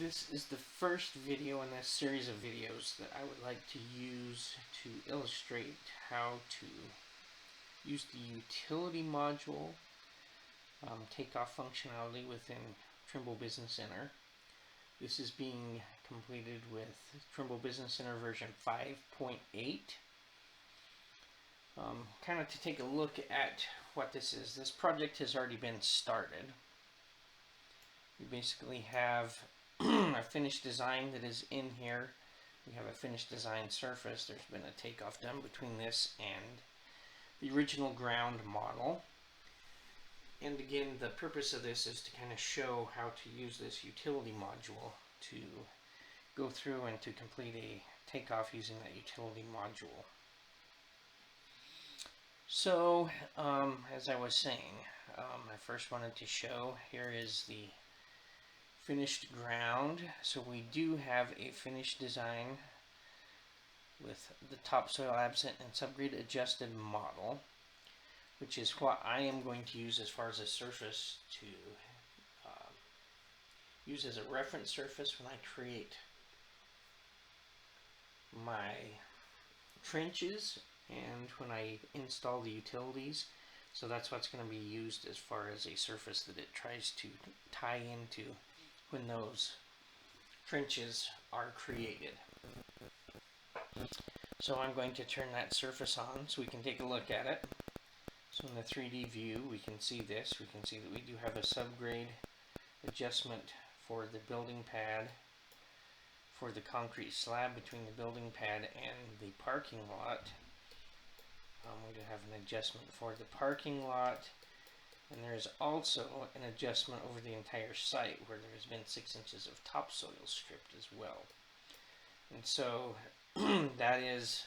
This is the first video in this series of videos that I would like to use to illustrate how to use the utility module takeoff functionality within Trimble Business Center. This is being completed with Trimble Business Center version 5.8. Kind of to take a look at what this is. This project has already been started. We basically have a finished design that is in here. We have a finished design surface. There's been a takeoff done between this and the original ground model. And again, the purpose of this is to kind of show how to use this utility module to go through and to complete a takeoff using that utility module. So, as I was saying, I first wanted to show, here is the finished ground. So we do have a finished design with the topsoil absent and subgrade adjusted model, which is what I am going to use as far as a surface to use as a reference surface when I create my trenches and when I install the utilities. So that's what's going to be used as far as a surface that it tries to tie into when those trenches are created. So I'm going to turn that surface on so we can take a look at it. So in the 3D view we can see this. We can see that we do have a subgrade adjustment for the building pad, for the concrete slab between the building pad and the parking lot. We do have an adjustment for the parking lot, and there's also an adjustment over the entire site where there has been 6 inches of topsoil stripped as well. And so that is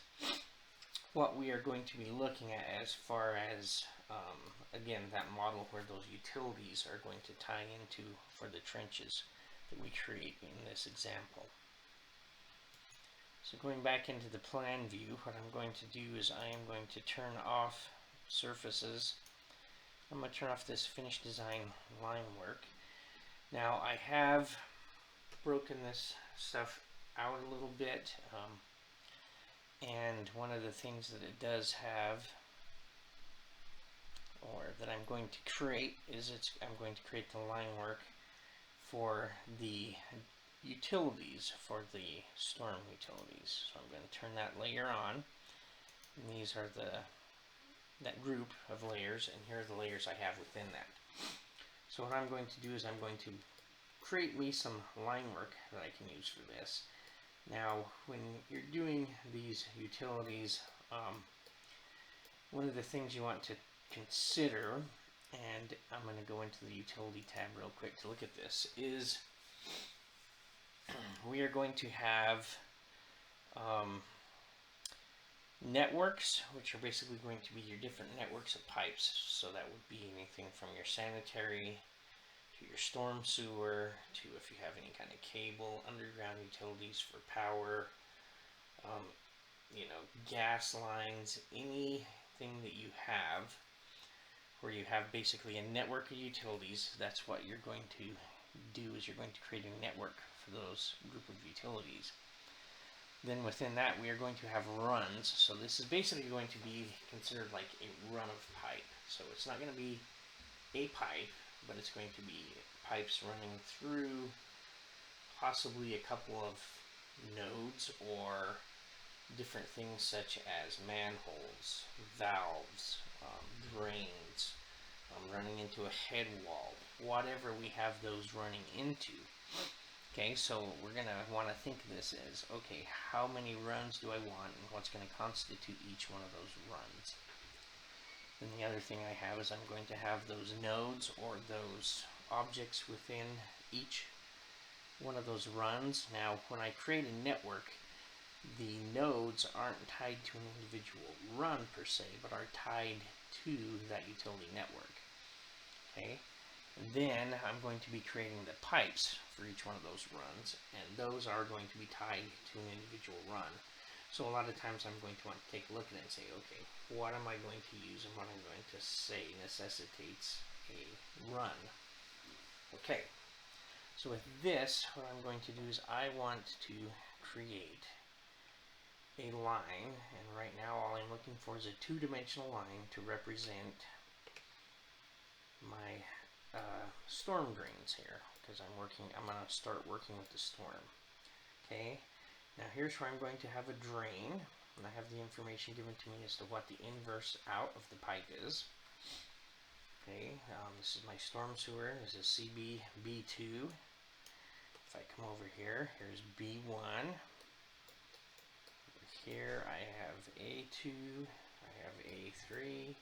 what we are going to be looking at as far as again, that model where those utilities are going to tie into for the trenches that we create in this example. So going back into the plan view, what I'm going to do is I am going to turn off surfaces. I'm going to turn off this finished design line work. Now I have broken this stuff out a little bit, and one of the things that it does have, or that I'm going to create, is I'm going to create the line work for the utilities, for the storm utilities. So I'm going to turn that layer on, and these are that group of layers, and here are the layers I have within that. So what I'm going to do is I'm going to create me some line work that I can use for this. Now when you're doing these utilities, one of the things you want to consider, and I'm going to go into the utility tab real quick to look at this, is we are going to have networks, which are basically going to be your different networks of pipes. So that would be anything from your sanitary to your storm sewer to if you have any kind of cable, underground utilities for power, gas lines, anything that you have where you have basically a network of utilities. That's what you're going to do, is you're going to create a network for those group of utilities. Then within that we are going to have runs. So this is basically going to be considered like a run of pipe. So it's not going to be a pipe, but it's going to be pipes running through possibly a couple of nodes or different things such as manholes, valves, drains, running into a head wall, whatever we have those running into. Okay, so we're going to want to think of this as, okay, how many runs do I want, and what's going to constitute each one of those runs? Then the other thing I have is I'm going to have those nodes, or those objects within each one of those runs. Now when I create a network, the nodes aren't tied to an individual run per se, but are tied to that utility network. Okay, and then I'm going to be creating the pipes for each one of those runs, and those are going to be tied to an individual run. So a lot of times I'm going to want to take a look at it and say, okay, what am I going to use and what I'm going to say necessitates a run. Okay, So with this, what I'm going to do is I want to create a line, and right now all I'm looking for is a two-dimensional line to represent my storm drains here, because I'm going to start working with the storm. Okay, now here's where I'm going to have a drain, and I have the information given to me as to what the inverse out of the pipe is. Okay, this is my storm sewer. This is CB B2. If I come over here, here's B1. Here I have A2, I have A3,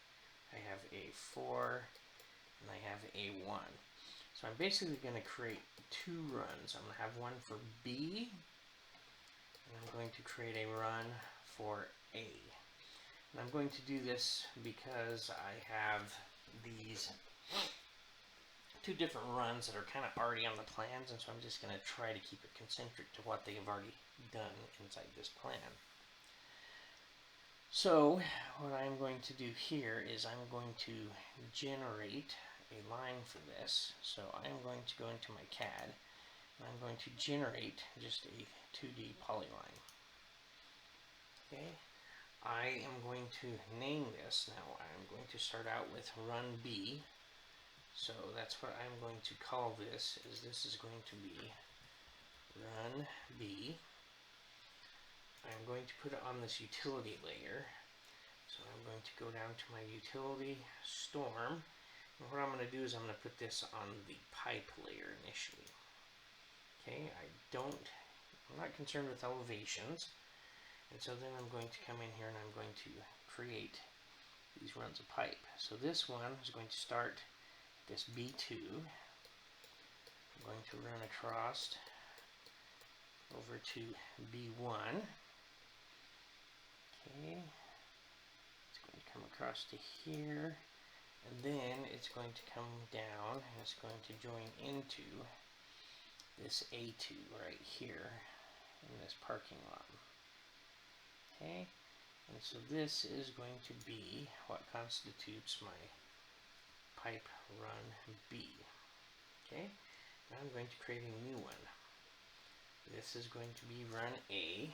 I have A4, and I have A1. So I'm basically going to create two runs. I'm going to have one for B, and I'm going to create a run for A. And I'm going to do this because I have these two different runs that are kind of already on the plans, and so I'm just going to try to keep it concentric to what they have already done inside this plan. So what I'm going to do here is I'm going to generate a line for this. So I'm going to go into my CAD, and I'm going to generate just a 2D polyline. Okay, I am going to name this. Now I'm going to start out with run B. So that's what I'm going to call this. This is going to be run B. I'm going to put it on this utility layer. So I'm going to go down to my utility storm. And what I'm going to do is I'm going to put this on the pipe layer initially. Okay, I'm not concerned with elevations. And so then I'm going to come in here and I'm going to create these runs of pipe. So this one is going to start this B2. I'm going to run across over to B1. Okay, it's going to come across to here, and then it's going to come down and it's going to join into this A2 right here in this parking lot. Okay, and so this is going to be what constitutes my pipe run B. Okay, now I'm going to create a new one. This is going to be run A.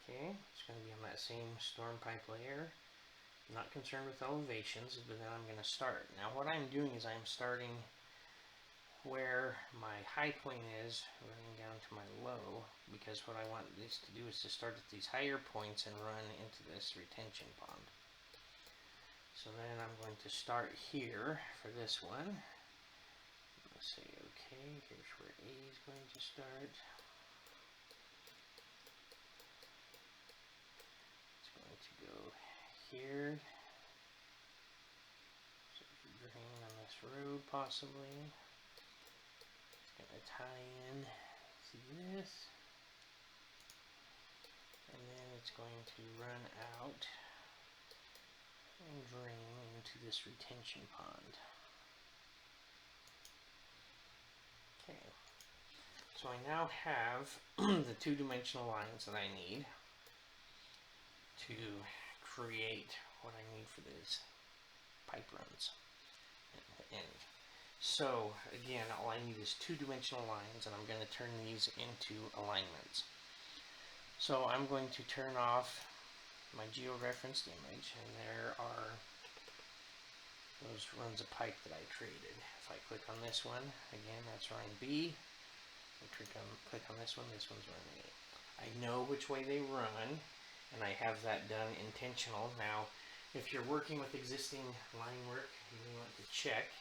Okay, it's going to be on that same storm pipe layer. I'm not concerned with elevations, but then I'm going to start. Now what I'm doing is I'm starting where my high point is, running down to my low, because what I want this to do is to start at these higher points and run into this retention pond. So then I'm going to start here for this one. Let's say, okay, here's where A is going to start. It's going to go here. So drain on this road possibly. It's going to tie in to this. And then it's going to run out and drain into this retention pond. Okay, so I now have the two-dimensional lines that I need to create what I need for these pipe runs at the end. So again, all I need is two-dimensional lines, and I'm going to turn these into alignments. So I'm going to turn off my georeferenced image, and there are those runs of pipe that I created. If I click on this one, again, that's run B. I click on this one's run A. I know which way they run, and I have that done intentional. Now, if you're working with existing line work, you may want to check,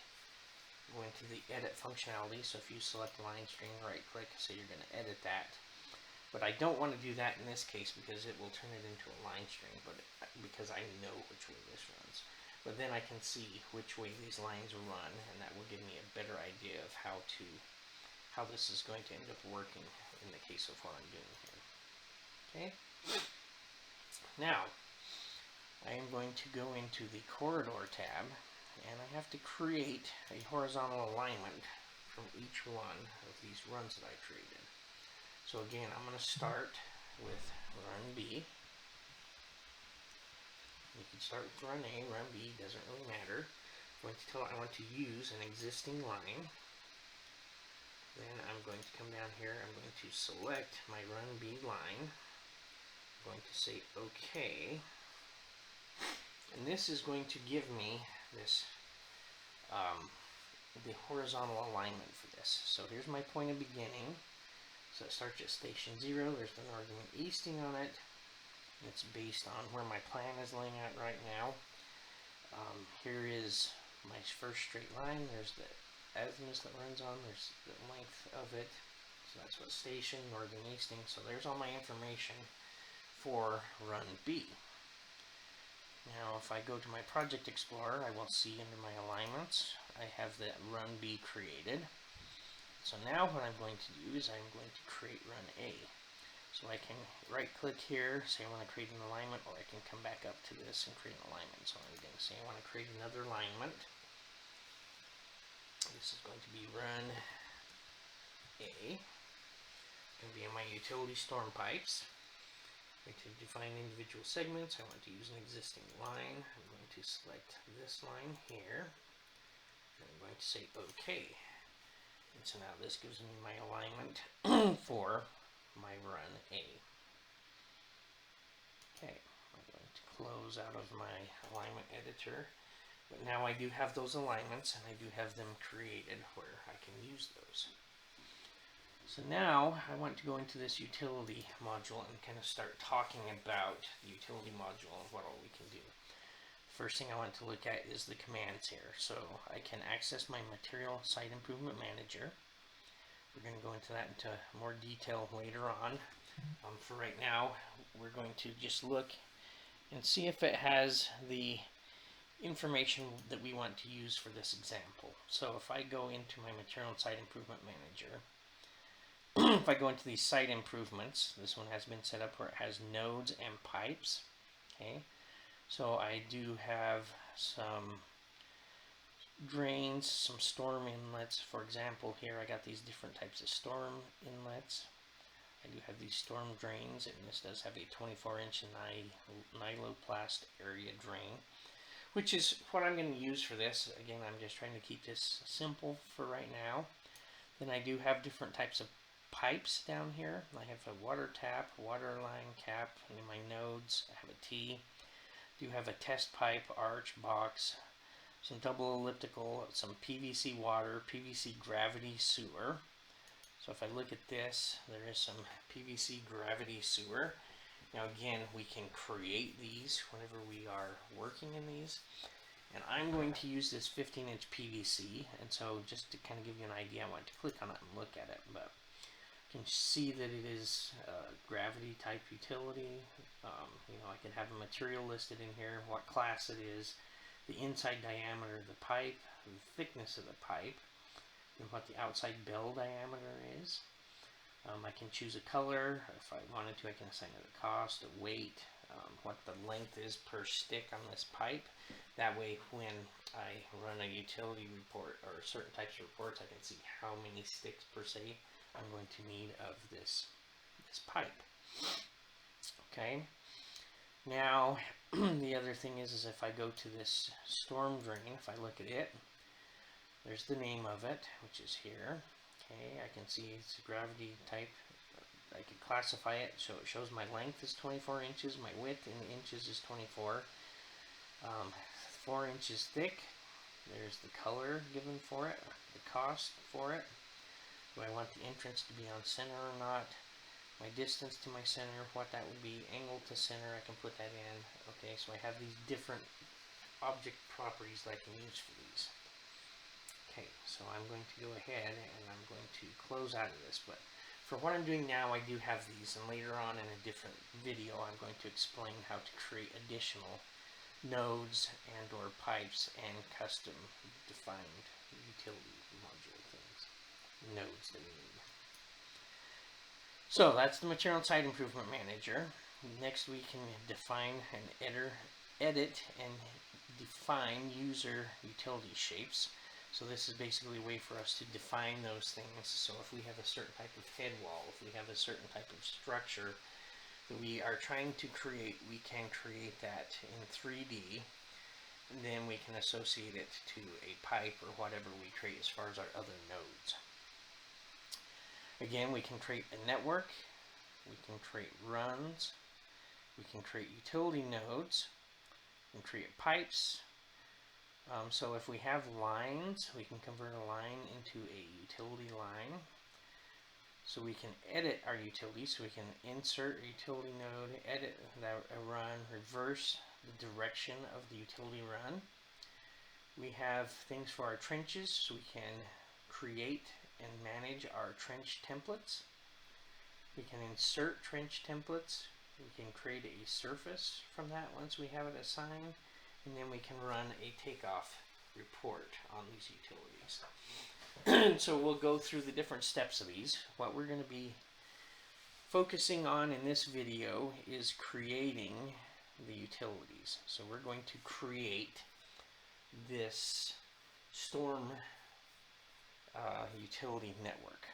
go into the edit functionality. So if you select line string, right click, say you're going to edit that. But I don't want to do that in this case because it will turn it into a line string, because I know which way this runs. But then I can see which way these lines run, and that will give me a better idea of how this is going to end up working in the case of what I'm doing here. Okay? Now, I am going to go into the corridor tab, and I have to create a horizontal alignment from each one of these runs that I created. So again, I'm going to start with run B. You can start with run A, run B, doesn't really matter. I'm going to tell it I want to use an existing line. Then I'm going to come down here, I'm going to select my run B line. I'm going to say OK. And this is going to give me this the horizontal alignment for this. So here's my point of beginning. So it starts at station 0. There's the northing and easting on it. It's based on where my plan is laying out right now. Here is my first straight line. There's the azimuth that runs on. There's the length of it. So that's what station, northing, easting. So there's all my information for run B. Now if I go to my Project Explorer, I will see under my alignments, I have that run B created. So now what I'm going to do is I'm going to create run A. So I can right click here, say I want to create an alignment, or I can come back up to this and create an alignment. So I'm going to say I want to create another alignment. This is going to be run A. It's going to be in my utility storm pipes. I'm going to define individual segments. I want to use an existing line. I'm going to select this line here. And I'm going to say OK. And so now this gives me my alignment for my run A. Okay, I'm going to close out of my alignment editor. But now I do have those alignments, and I do have them created where I can use those. So now I want to go into this utility module and kind of start talking about the utility module and what all we can do. First thing I want to look at is the commands here. So I can access my Material Site Improvement Manager. We're going to go into that into more detail later on. For right now, we're going to just look and see if it has the information that we want to use for this example. So if I go into my Material Site Improvement Manager, if I go into these site improvements, this one has been set up where it has nodes and pipes. Okay, so I do have some drains, some storm inlets. For example, here I got these different types of storm inlets. I do have these storm drains, and this does have a 24-inch nyloplast area drain, which is what I'm going to use for this. Again, I'm just trying to keep this simple for right now. Then I do have different types of pipes down here. I have a water tap, water line cap, and in my nodes I have a T. Do have a test pipe, arch, box, some double elliptical, some PVC water, PVC gravity sewer. So if I look at this, there is some PVC gravity sewer. Now again, we can create these whenever we are working in these. And I'm going to use this 15-inch PVC, and so just to kind of give you an idea, I want to click on it and look at it. But you can see that it is a gravity type utility. I can have a material listed in here, what class it is, the inside diameter of the pipe, the thickness of the pipe, and what the outside bell diameter is. I can choose a color. If I wanted to, I can assign it a cost, a weight, what the length is per stick on this pipe. That way, when I run a utility report or certain types of reports, I can see how many sticks per se I'm going to need of this pipe. Okay. Now, the other thing is if I go to this storm drain, if I look at it, there's the name of it, which is here. Okay, I can see it's a gravity type. I can classify it, so it shows my length is 24 inches, my width in inches is 24. 4 inches thick. There's the color given for it, the cost for it. Do I want the entrance to be on center or not? My distance to my center, what that would be, angle to center, I can put that in. Okay, so I have these different object properties that I can use for these. Okay, so I'm going to go ahead and I'm going to close out of this, but for what I'm doing now, I do have these, and later on in a different video, I'm going to explain how to create additional nodes and or pipes and custom defined utility module things, nodes that we need. So that's the Material Site Improvement Manager. Next we can define and edit and define user utility shapes. So this is basically a way for us to define those things. So if we have a certain type of head wall, if we have a certain type of structure that we are trying to create, we can create that in 3D. then we can associate it to a pipe or whatever we create as far as our other nodes. Again, we can create a network, we can create runs, we can create utility nodes, we can create pipes. So if we have lines, we can convert a line into a utility line. So we can edit our utility, so we can insert a utility node, edit a run, reverse the direction of the utility run. We have things for our trenches, so we can create and manage our trench templates. We can insert trench templates. We can create a surface from that once we have it assigned, and then we can run a takeoff report on these utilities. So we'll go through the different steps of these. What we're going to be focusing on in this video is creating the utilities. So we're going to create this storm utility network.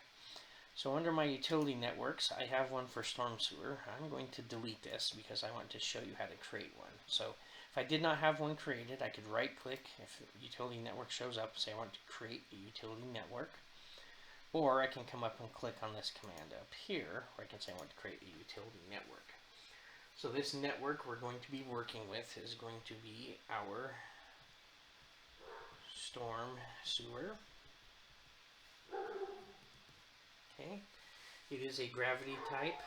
So under my utility networks, I have one for storm sewer. I'm going to delete this because I want to show you how to create one. So if I did not have one created, I could right click if the utility network shows up, say I want to create a utility network. Or I can come up and click on this command up here, where I can say I want to create a utility network. So this network we're going to be working with is going to be our storm sewer. Okay, it is a gravity type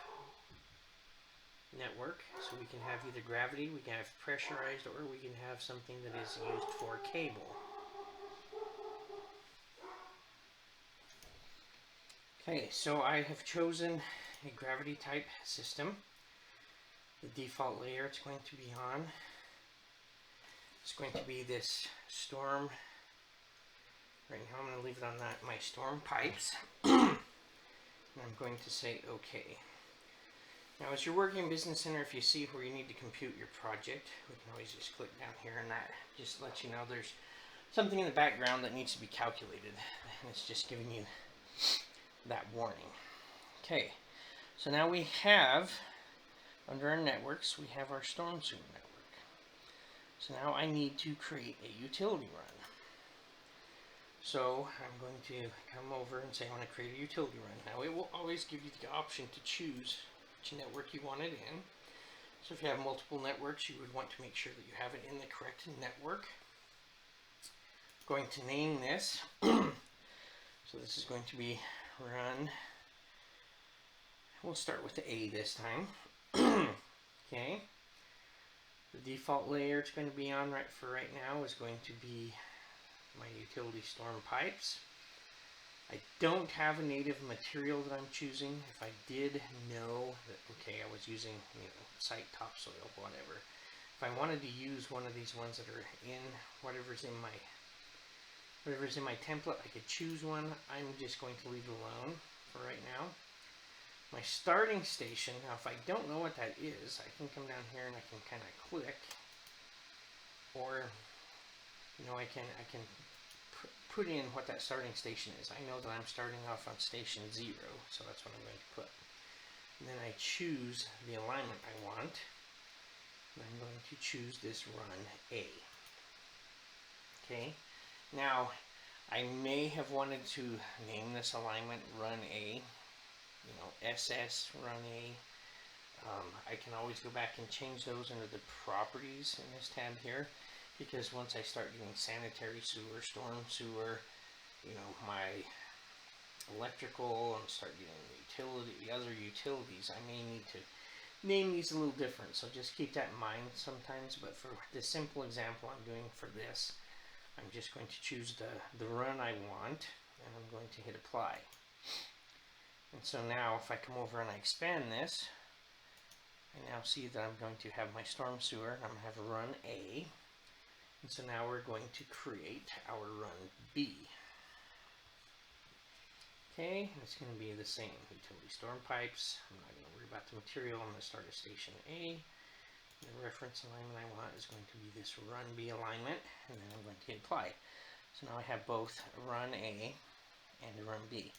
network, so we can have either gravity, we can have pressurized, or we can have something that is used for cable. Okay, so I have chosen a gravity type system. The default layer it's going to be on is going to be this storm. Right now I'm going to leave it on my storm pipes. And I'm going to say OK. Now as you're working in Business Center, if you see where you need to compute your project, we can always just click down here and that just lets you know there's something in the background that needs to be calculated. And it's just giving you that warning. Okay, so now we have, under our networks, we have our storm sewer network. So now I need to create a utility run. So I'm going to come over and say I want to create a utility run. Now it will always give you the option to choose which network you want it in. So if you have multiple networks, you would want to make sure that you have it in the correct network. I'm going to name this. So this is going to be run. We'll start with the A this time. Okay. The default layer it's going to be on for right now is going to be my utility storm pipes. I don't have a native material that I'm choosing. If I did know that, okay, I was using, site topsoil, whatever. If I wanted to use one of these ones that are in whatever's in my template, I could choose one. I'm just going to leave it alone for right now. My starting station, now if I don't know what that is, I can come down here and I can kind of click, or I can put in what that starting station is. I know that I'm starting off on station 0, so that's what I'm going to put. And then I choose the alignment I want, and I'm going to choose this run A. Okay, now I may have wanted to name this alignment run A, SS run A. I can always go back and change those under the properties in this tab here, because once I start doing sanitary sewer, storm sewer, my electrical, and start getting the other utilities, I may need to name these a little different. So just keep that in mind sometimes. But for the simple example I'm doing for this, I'm just going to choose the run I want, and I'm going to hit apply. And so now if I come over and I expand this, I now see that I'm going to have my storm sewer, and I'm going to have a run A. And so now we're going to create our run B. Okay, it's going to be the same. Utility storm pipes. I'm not going to worry about the material. I'm going to start at station A. The reference alignment I want is going to be this run B alignment, and then I'm going to hit apply. So now I have both a run A and a run B.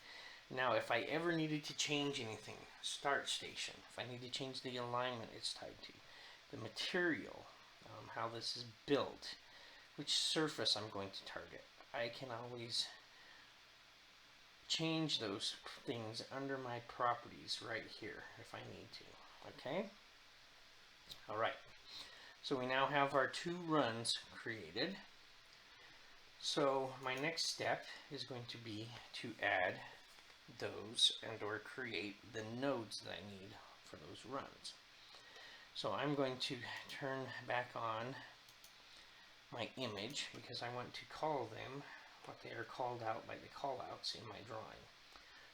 Now if I ever needed to change anything, start station, if I need to change the alignment it's tied to, the material, how this is built, which surface I'm going to target. I can always change those things under my properties right here if I need to. Okay? Alright, so we now have our 2 runs created. So my next step is going to be to add those and or create the nodes that I need for those runs. So I'm going to turn back on my image because I want to call them what they are called out by the callouts in my drawing.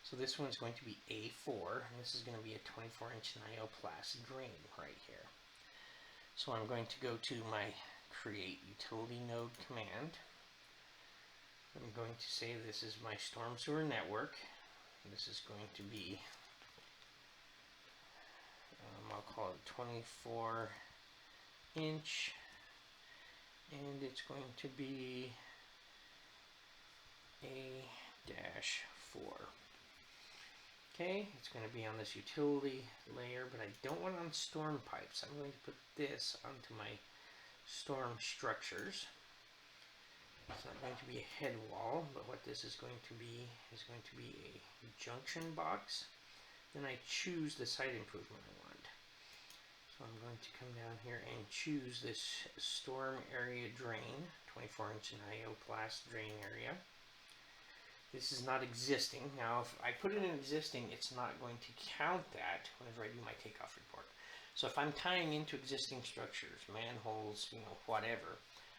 So this one's going to be A4, and this is going to be a 24-inch Nioplast drain right here. So I'm going to go to my create utility node command. I'm going to say this is my storm sewer network. This is going to be, I'll call it 24 inch, and it's going to be A-4. Okay, it's going to be on this utility layer, but I don't want it on storm pipes. I'm going to put this onto my storm structures. It's not going to be a head wall, but what this is going to be a junction box. Then I choose the site improvement I want. So I'm going to come down here and choose this storm area drain, 24-inch Nioplast drain area. This is not existing. Now, if I put it in existing, it's not going to count that whenever I do my takeoff report. So if I'm tying into existing structures, manholes, whatever,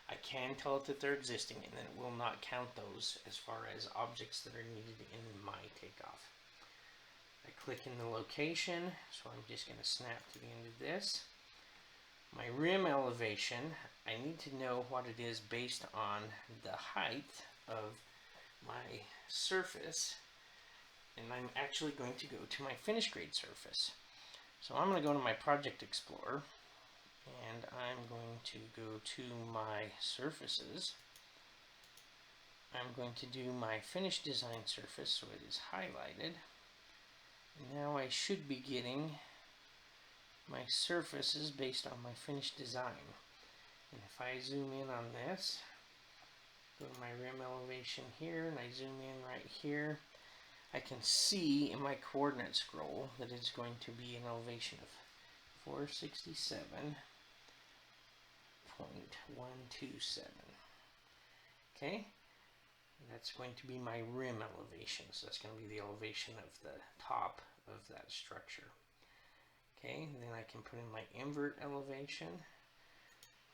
I can tell it that they're existing, and then it will not count those as far as objects that are needed in my takeoff. I click in the location, so I'm just going to snap to the end of this. My rim elevation, I need to know what it is based on the height of my surface, and I'm actually going to go to my finish grade surface. So I'm going to go to my Project Explorer, and I'm going to go to my surfaces. I'm going to do my finished design surface so it is highlighted. Now I should be getting my surfaces based on my finished design. And if I zoom in on this, go to my rim elevation here, and I zoom in right here, I can see in my coordinate scroll that it's going to be an elevation of 467.127. Okay, and that's going to be my rim elevation, so that's going to be the elevation of the top of that structure. Okay, and then I can put in my invert elevation,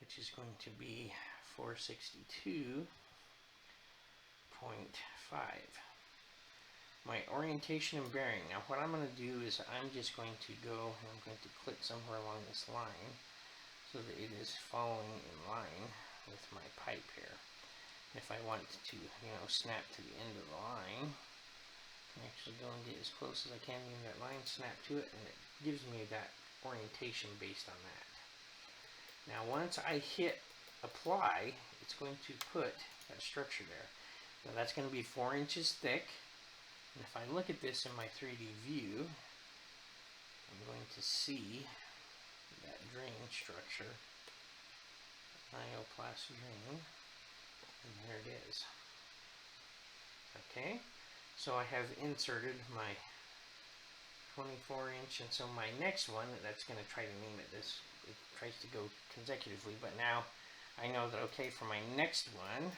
which is going to be 462.5. My orientation and bearing. Now what I'm going to do is I'm just going to go and I'm going to click somewhere along this line so that it is following in line with my pipe here. If I want to, snap to the end of the line, I'm actually going to get as close as I can in that line, snap to it, and it gives me that orientation based on that. Now once I hit apply, it's going to put that structure there. Now that's going to be 4 inches thick, and if I look at this in my 3D view, I'm going to see that drain structure, Nioplast drain, and there it is. Okay, so I have inserted my 24 inch, and so my next one, that's going to try to name it this, it tries to go consecutively, but now I know that, okay, for my next one,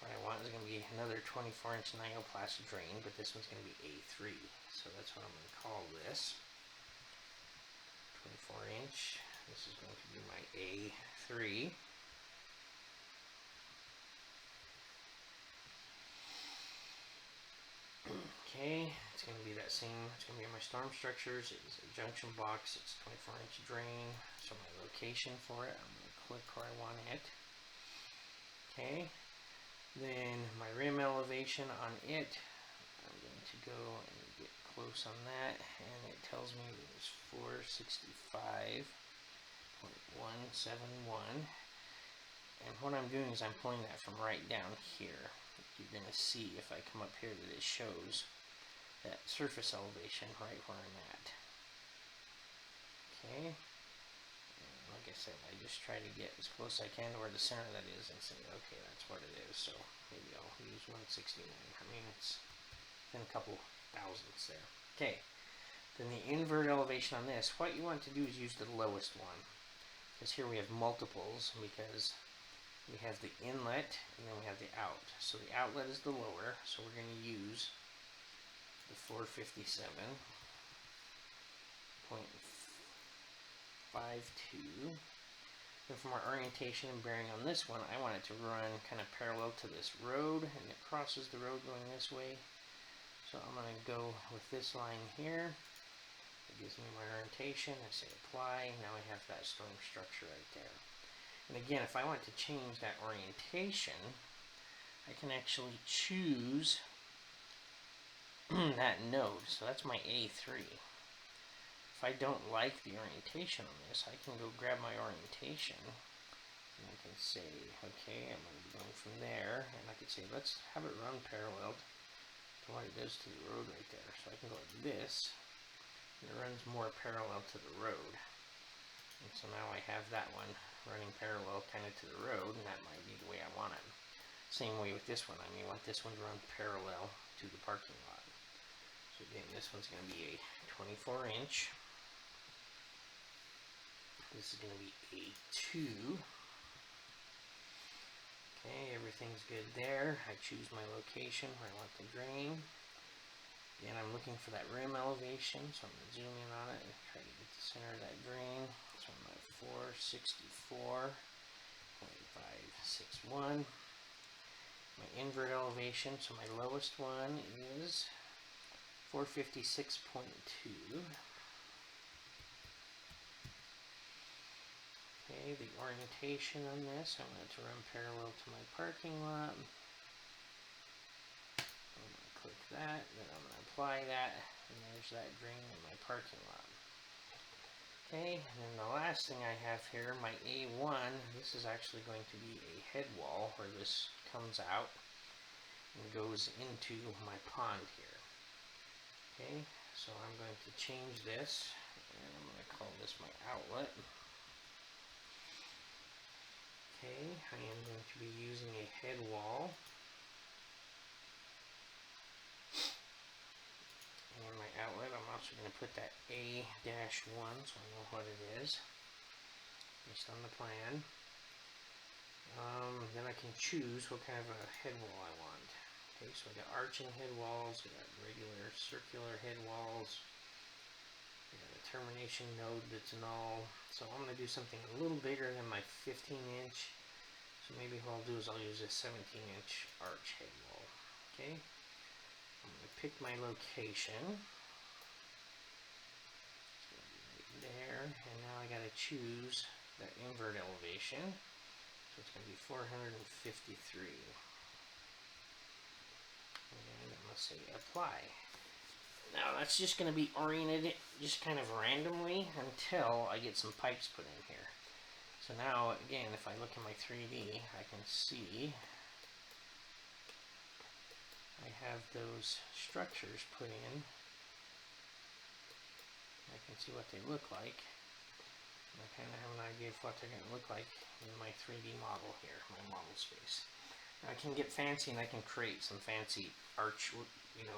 what I want is going to be another 24 inch Nioplast drain, but this one's going to be A3, so that's what I'm going to call this. 24 inch, this is going to be my A3. Okay, it's going to be that same, it's going to be my storm structures, it's a junction box, it's 24 inch drain, so my location for it, I'm going to click where I want it. Okay, then my rim elevation on it, I'm going to go and get close on that, and it tells me it was 465.171, and what I'm doing is I'm pulling that from right down here. You're going to see if I come up here that it shows that surface elevation right where I'm at. Okay, and I'll I said, I just try to get as close as I can to where the center of that is and say, okay, that's what it is. So maybe I'll use 169. I mean, it's in a couple thousandths there. Okay, then the invert elevation on this, what you want to do is use the lowest one. Because here we have multiples, because we have the inlet and then we have the out. So the outlet is the lower, so we're going to use the 457.52. And from our orientation and bearing on this one, I want it to run kind of parallel to this road, and it crosses the road going this way. So I'm going to go with this line here. It gives me my orientation. I say apply. Now I have that storm structure right there. And again, if I want to change that orientation, I can actually choose that node. So that's my A3. If I don't like the orientation on this, I can go grab my orientation and I can say, okay, I'm going to be going from there, and I could say, let's have it run parallel to what it does to the road right there. So I can go like this, and it runs more parallel to the road. And so now I have that one running parallel kind of to the road, and that might be the way I want it. Same way with this one. I may want this one to run parallel to the parking lot. So again, this one's going to be a 24-inch. This is going to be A2. Okay, everything's good there. I choose my location where I want the drain. Again, I'm looking for that rim elevation, so I'm going to zoom in on it and try to get the center of that drain. So I'm at 464.561. My invert elevation, so my lowest one is 456.2. Okay, the orientation on this, I want it to run parallel to my parking lot. I'm going to click that, then I'm going to apply that, and there's that drain in my parking lot. Okay, and then the last thing I have here, my A1, this is actually going to be a head wall where this comes out and goes into my pond here. Okay, so I'm going to change this, and I'm going to call this my outlet. Okay, I am going to be using a head wall. And my outlet, I'm also going to put that A-1 so I know what it is, based on the plan. Then I can choose what kind of a head wall I want. Okay, so I got arching head walls, I got regular circular head walls, I got a termination node that's null. So I'm going to do something a little bigger than my 15-inch. So maybe what I'll do is I'll use a 17-inch arch head wall. Okay, I'm going to pick my location. So right there, and now I got to choose that invert elevation. So it's going to be 453. And I'm going to say apply. Now that's just going to be oriented just kind of randomly until I get some pipes put in here. So now again, if I look at my 3D, I can see I have those structures put in. I can see what they look like. And I kind of have an idea of what they're going to look like in my 3D model here, my model space. Now I can get fancy and I can create some fancy arch,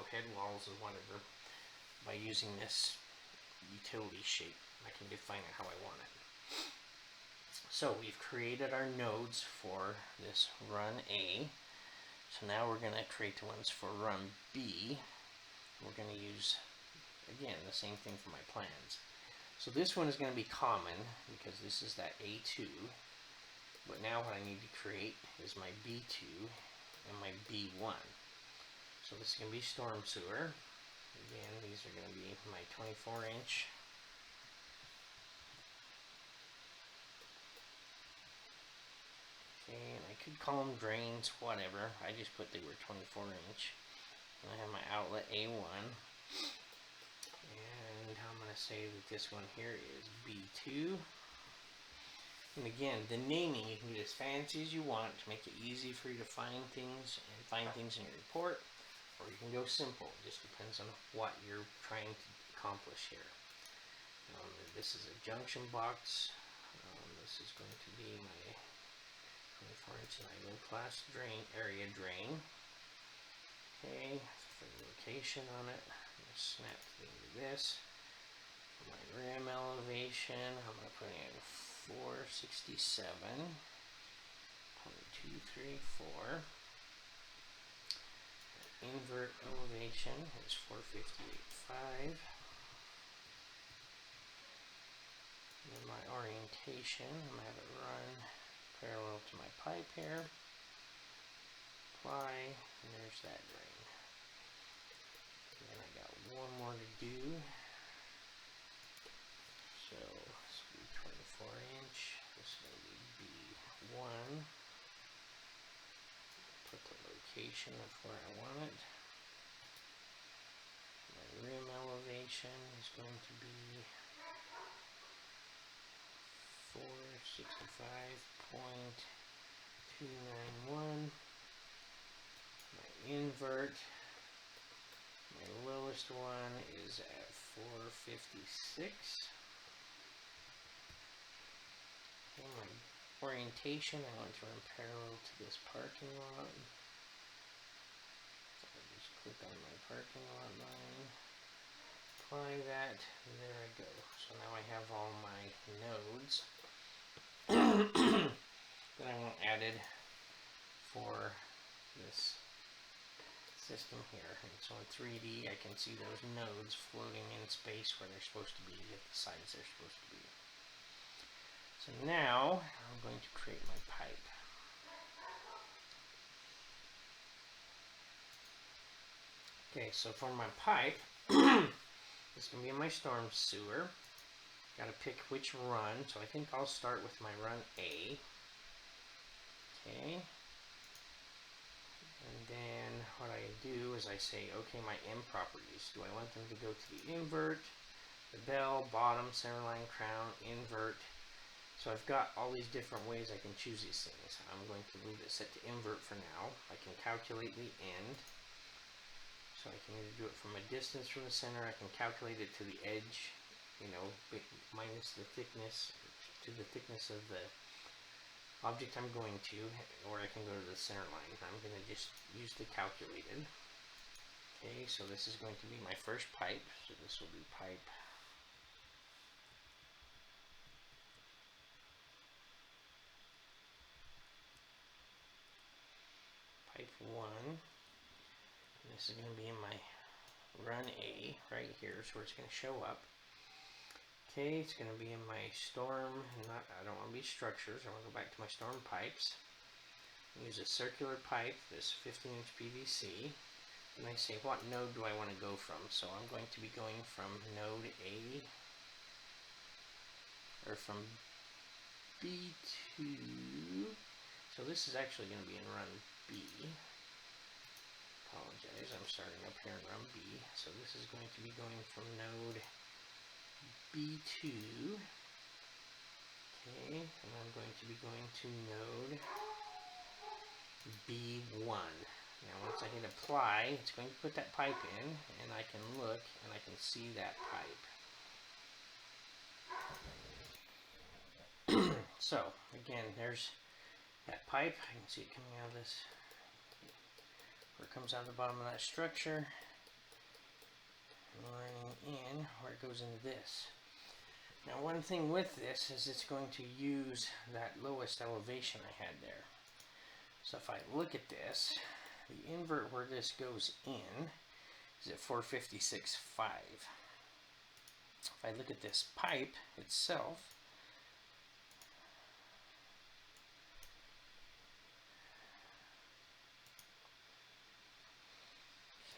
head walls and whatever by using this utility shape. I can define it how I want it. So we've created our nodes for this run A. So now we're going to create the ones for run B. We're going to use, again, the same thing for my plans. So this one is going to be common because this is that A2. But now what I need to create is my B2 and my B1. So this is going to be storm sewer. Again, these are going to be my 24-inch. Okay, and I could call them drains, whatever. I just put they were 24-inch. And I have my outlet A1. And I'm going to say that this one here is B2. And again, the naming, you can get as fancy as you want to make it easy for you to find things and find things in your report. Or you can go simple. It just depends on what you're trying to accomplish here. This is a junction box. This this is going to be my 24-inch NILO class drain, area drain. Okay, for the location on it, I'm going to snap it into this. For my rim elevation, I'm going to put in 467. 1, 2, 3, 4. Invert elevation is 458.5. And my orientation, I'm going to have it run parallel to my pipe here. Apply, and there's that drain. And then I got one more to do. So this will be 24-inch. This is going to be B1. Put the location of where I want it. My rim elevation is going to be 465.291. My invert, my lowest one is at 456. And my orientation, I want to run parallel to this parking lot. So I just click on my parking lot line, apply that, and there I go. So now I have all my nodes that I want added for this system here. And so in 3D I can see those nodes floating in space where they're supposed to be at the size they're supposed to be. So now I'm going to create my pipe. Okay, so for my pipe, it's going to be in my storm sewer. Got to pick which run, so I think I'll start with my run A. Okay. And then what I do is I say, okay, my M properties. Do I want them to go to the invert, the bell, bottom, centerline, crown, invert? So I've got all these different ways I can choose these things. I'm going to leave it set to invert for now. I can calculate the end. So I can either do it from a distance from the center, I can calculate it to the edge, you know, minus the thickness, to the thickness of the object I'm going to, or I can go to the center line. I'm going to just use the calculated. Okay, so this is going to be my first pipe. So this will be pipe pipe 1. And this is going to be in my run A right here, so where it's going to show up. Okay, it's going to be in my storm, I don't want to be structures, I want to go back to my storm pipes. Use a circular pipe, this 15-inch PVC, and I say what node do I want to go from. So I'm going to be going from node A, or from B2, so this is actually going to be in run B. Apologize, I'm starting up here in run B, so this is going to be going from node B2, okay, and I'm going to be going to node B1. Now once I hit apply, it's going to put that pipe in, and I can look and I can see that pipe. So again, there's that pipe. I can see it coming out of this, where it comes out of the bottom of that structure, lining in where it goes into this. Now one thing with this is it's going to use that lowest elevation I had there. So if I look at this, the invert where this goes in is at 456.5. If I look at this pipe itself,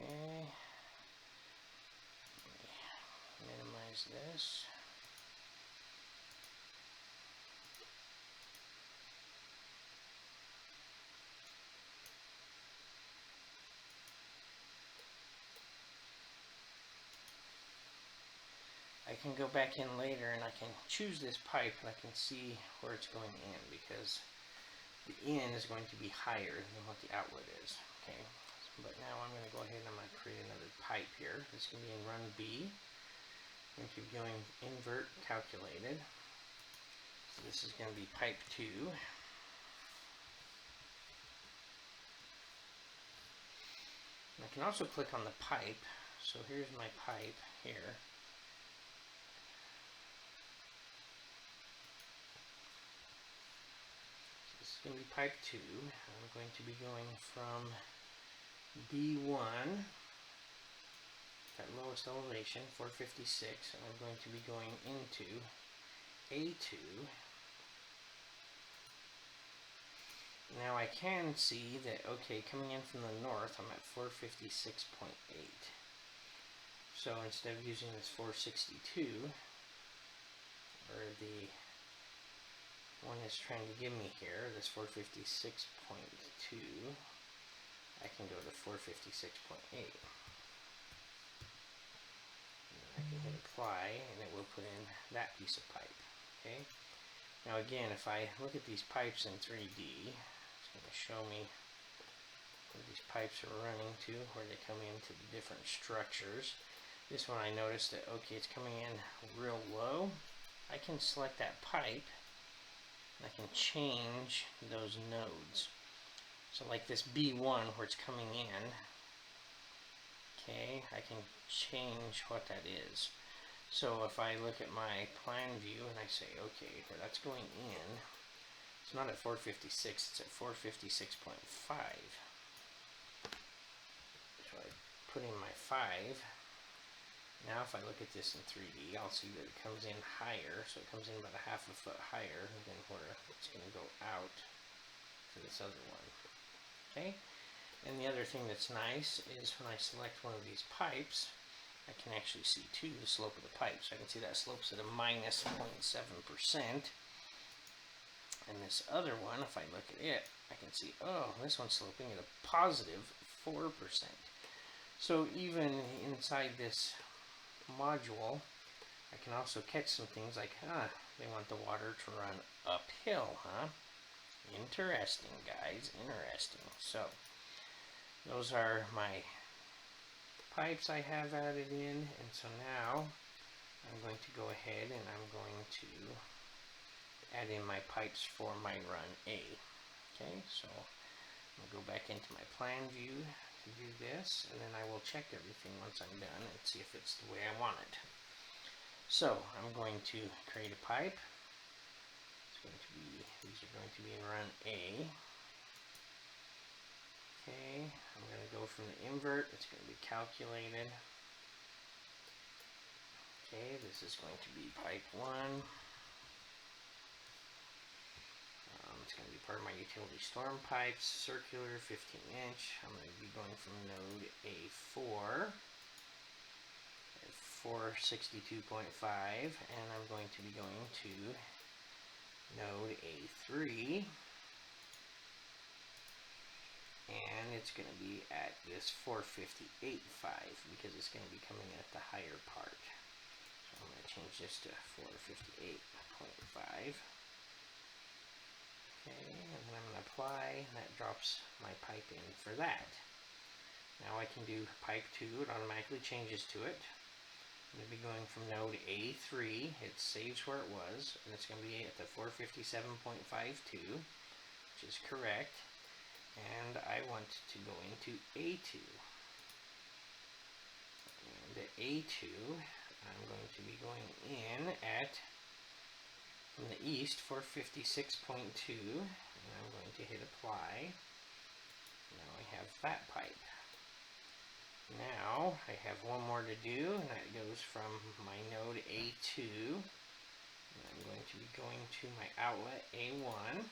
okay, minimize this. I can go back in later and I can choose this pipe and I can see where it's going in, because the in is going to be higher than what the outlet is. Okay, but now I'm going to go ahead and I'm going to create another pipe here. This can be in run B. I'm going to be going invert calculated. So this is going to be pipe 2. I can also click on the pipe. So here's my pipe here. So this is going to be pipe 2. I'm going to be going from B1, that lowest elevation, 456, and I'm going to be going into A2. Now I can see that, okay, coming in from the north, I'm at 456.8. So instead of using this 462, or the one it's trying to give me here, this 456.2, I can go to 456.8. I can hit apply, and it will put in that piece of pipe. Okay. Now again, if I look at these pipes in 3D, it's going to show me where these pipes are running to, where they come into the different structures. This one I noticed that, okay, it's coming in real low. I can select that pipe, and I can change those nodes. So like this B1 where it's coming in, okay, I can change what that is. So if I look at my plan view and I say, okay, where that's going in, it's not at 456, it's at 456.5. So I put in my 5. Now if I look at this in 3D, I'll see that it comes in higher, so it comes in about a half a foot higher than where it's going to go out to this other one. Okay? And the other thing that's nice is when I select one of these pipes, I can actually see too the slope of the pipe. So I can see that slope's at a minus 0.7%. And this other one, if I look at it, I can see, oh, this one's sloping at a positive 4%. So even inside this module, I can also catch some things like, they want the water to run uphill, huh? Interesting, guys, interesting. So those are my pipes I have added in, and so now I'm going to go ahead and I'm going to add in my pipes for my run A. Okay, so I'll go back into my plan view to do this, and then I will check everything once I'm done and see if it's the way I want it. So I'm going to create a pipe. It's going to be, these are going to be in run A. Okay, I'm going to go from the invert, it's going to be calculated. Okay, this is going to be pipe 1. It's going to be part of my utility storm pipes, circular, 15 inch. I'm going to be going from node A4 at 462.5, and I'm going to be going to node A3, and it's going to be at this 458.5 because it's going to be coming at the higher part. So I'm going to change this to 458.5. Okay, and then I'm going to apply, and that drops my pipe in for that. Now I can do pipe 2, it automatically changes to it. I'm going to be going from node A3, it saves where it was, and it's going to be at the 457.52, which is correct. And I want to go into A2. And at A2, I'm going to be going in at, from the east, 456.2, and I'm going to hit apply. Now I have that pipe. Now I have one more to do, and that goes from my node A2, and I'm going to be going to my outlet A1.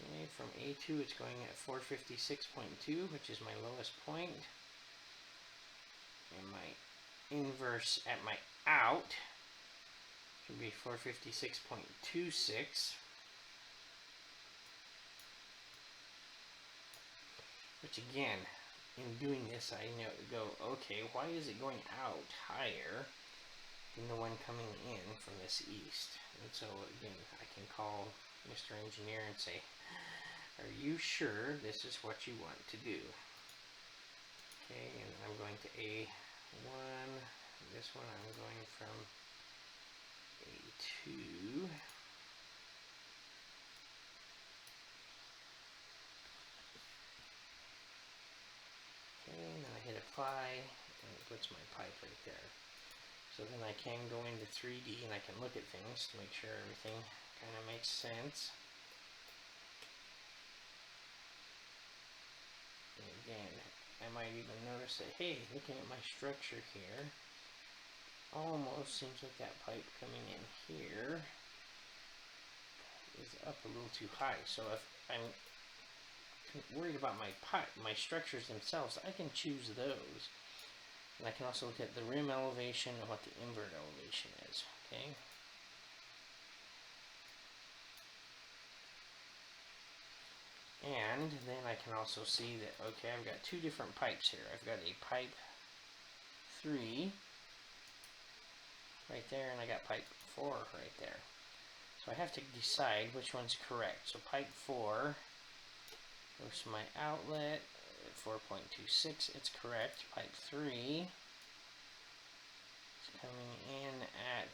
Okay, from A2 it's going at 456.2, which is my lowest point, and my inverse at my out should be 456.26, which again, in doing this I go, okay, why is it going out higher than the one coming in from this east? And so again, I can call Mr. Engineer and say, are you sure this is what you want to do? Okay, and I'm going to A1, this one I'm going from to and then I hit apply, and it puts my pipe right there. So then I can go into 3D and I can look at things to make sure everything kind of makes sense. And again, I might even notice that, hey, looking at my structure here, almost seems like that pipe coming in here is up a little too high. So if I'm worried about my structures themselves, I can choose those. And I can also look at the rim elevation and what the invert elevation is, okay? And then I can also see that, okay, I've got two different pipes here. I've got a pipe 3 right there, and I got pipe 4 right there. So I have to decide which one's correct. So pipe 4 goes to my outlet at 4.26, it's correct. Pipe 3 is coming in at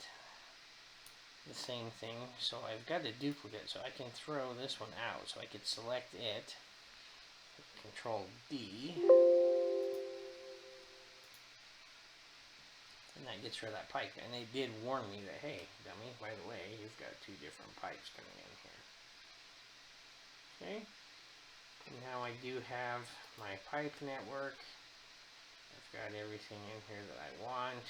the same thing, so I've got a duplicate, so I can throw this one out. So I could select it, Control D, and that gets rid of that pipe. And they did warn me that, hey, dummy, by the way, you've got two different pipes coming in here. Okay, and now I do have my pipe network. I've got everything in here that I want.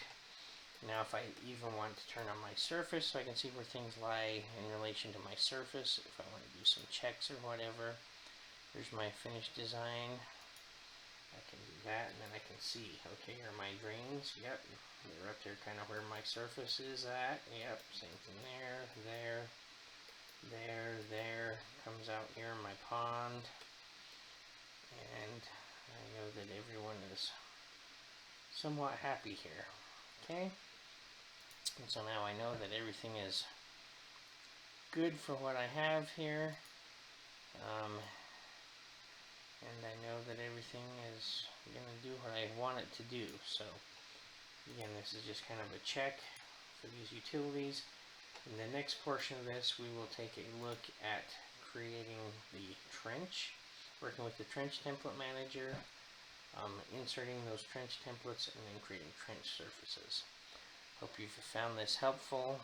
Now if I even want to turn on my surface so I can see where things lie in relation to my surface, if I want to do some checks or whatever, here's my finished design. I can do that, and then I can see, okay, are my drains? Yep, they're up there kind of where my surface is at. Yep, same thing there, there, comes out here in my pond. And I know that everyone is somewhat happy here, okay? And so now I know that everything is good for what I have here. And I know that everything is going to do what I want it to do. So again, this is just kind of a check for these utilities. In the next portion of this, we will take a look at creating the trench, working with the trench template manager, inserting those trench templates, and then creating trench surfaces. Hope you've found this helpful.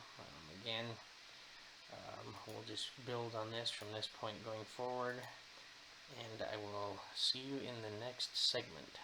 Again, we'll just build on this from this point going forward, and I will see you in the next segment.